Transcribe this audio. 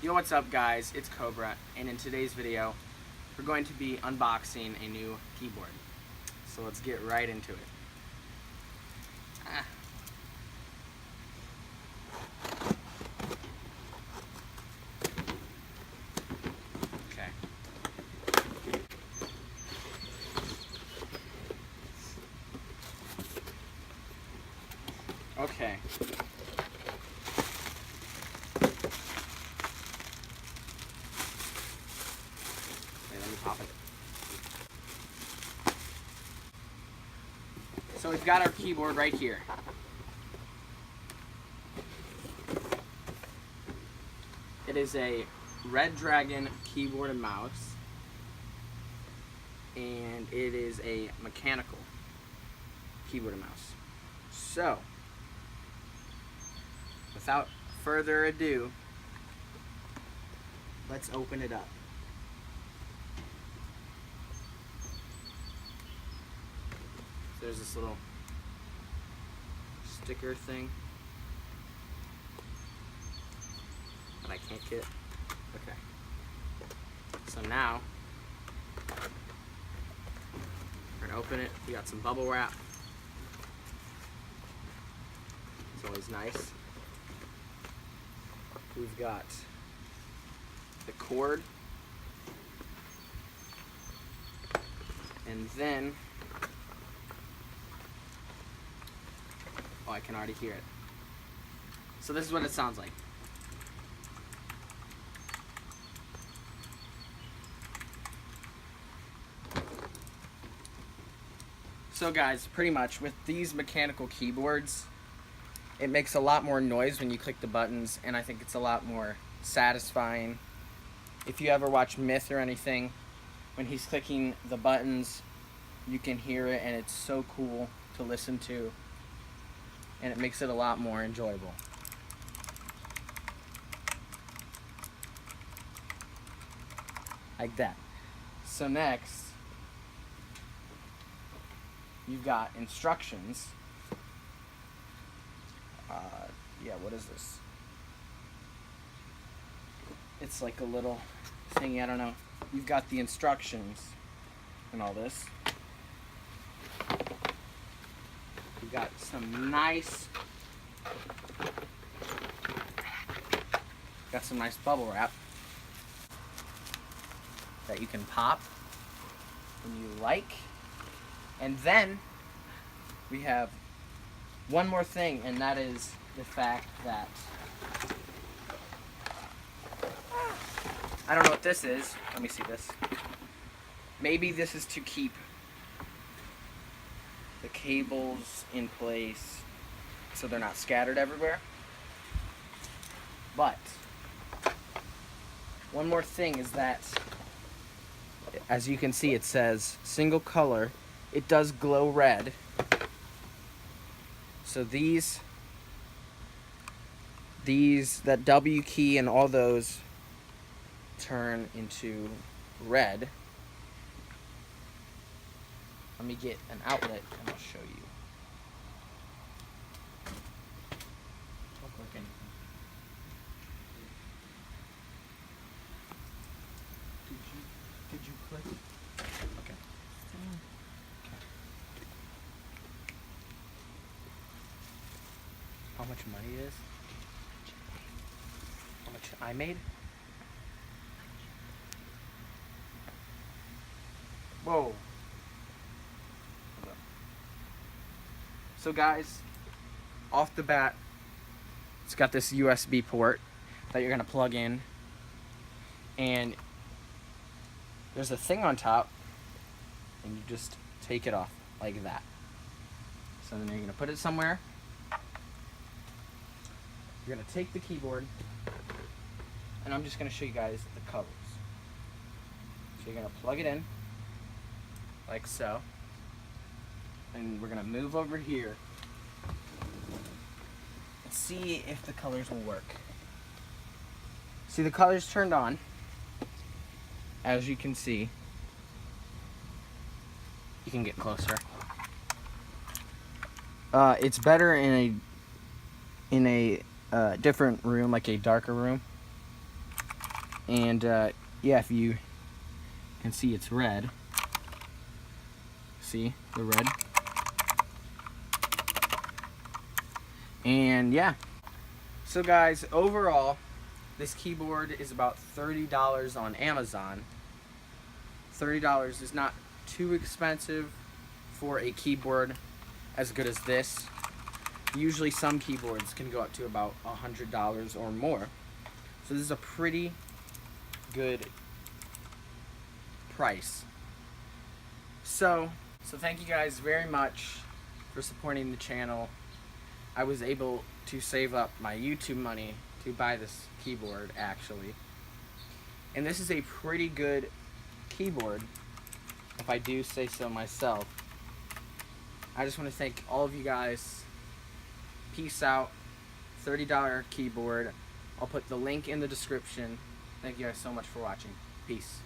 Yo, what's up guys, it's Cobra, and in today's video we're going to be unboxing a new keyboard. So let's get right into it. Okay. Okay. Let me pop it. So we've got our keyboard right here. It is a Redragon keyboard and mouse, and it is a mechanical keyboard and mouse. So, without further ado, let's open it up. There's this little sticker thing that I can't get. Okay. So now we're gonna open it. We got some bubble wrap. It's always nice. We've got the cord, and then I can already hear it. So this is what it sounds like. So guys, pretty much with these mechanical keyboards, it makes a lot more noise when you click the buttons, and I think it's a lot more satisfying. If you ever watch Myth or anything, when he's clicking the buttons, you can hear it, and it's so cool to listen to. And it makes it a lot more enjoyable. Like that. So next, you've got instructions. Yeah, what is this? It's like a little thingy, I don't know. You've got the instructions and all this. We've got some nice bubble wrap that you can pop when you like. And then we have one more thing, and that is the fact that I don't know what this is. Let me see this. Maybe this is to keep the cables in place so they're not scattered everywhere. But one more thing is that, as you can see, it says single color. It does glow red. So that W key and all those turn into red. Let me get an outlet and I'll show you. Don't click anything. Did you click? Okay. How much money it is? How much I made? Whoa. So guys, off the bat, it's got this USB port that you're gonna plug in, and there's a thing on top, and you just take it off like that. So then you're gonna put it somewhere. You're gonna take the keyboard, and I'm just gonna show you guys the colors. So you're gonna plug it in, like so. And we're gonna move over here and see if the colors will work. See, the colors turned on, as you can see. You can get closer. It's better in a different room, like a darker room. And yeah, if you can see, it's red. See the red? And yeah. So guys, overall, this keyboard is about $30 on Amazon. $30 is not too expensive for a keyboard as good as this. Usually some keyboards can go up to about $100 or more. So this is a pretty good price. So thank you guys very much for supporting the channel. I was able to save up my YouTube money to buy this keyboard, actually. And this is a pretty good keyboard, if I do say so myself. I just want to thank all of you guys. Peace out. $30 keyboard. I'll put the link in the description. Thank you guys so much for watching. Peace.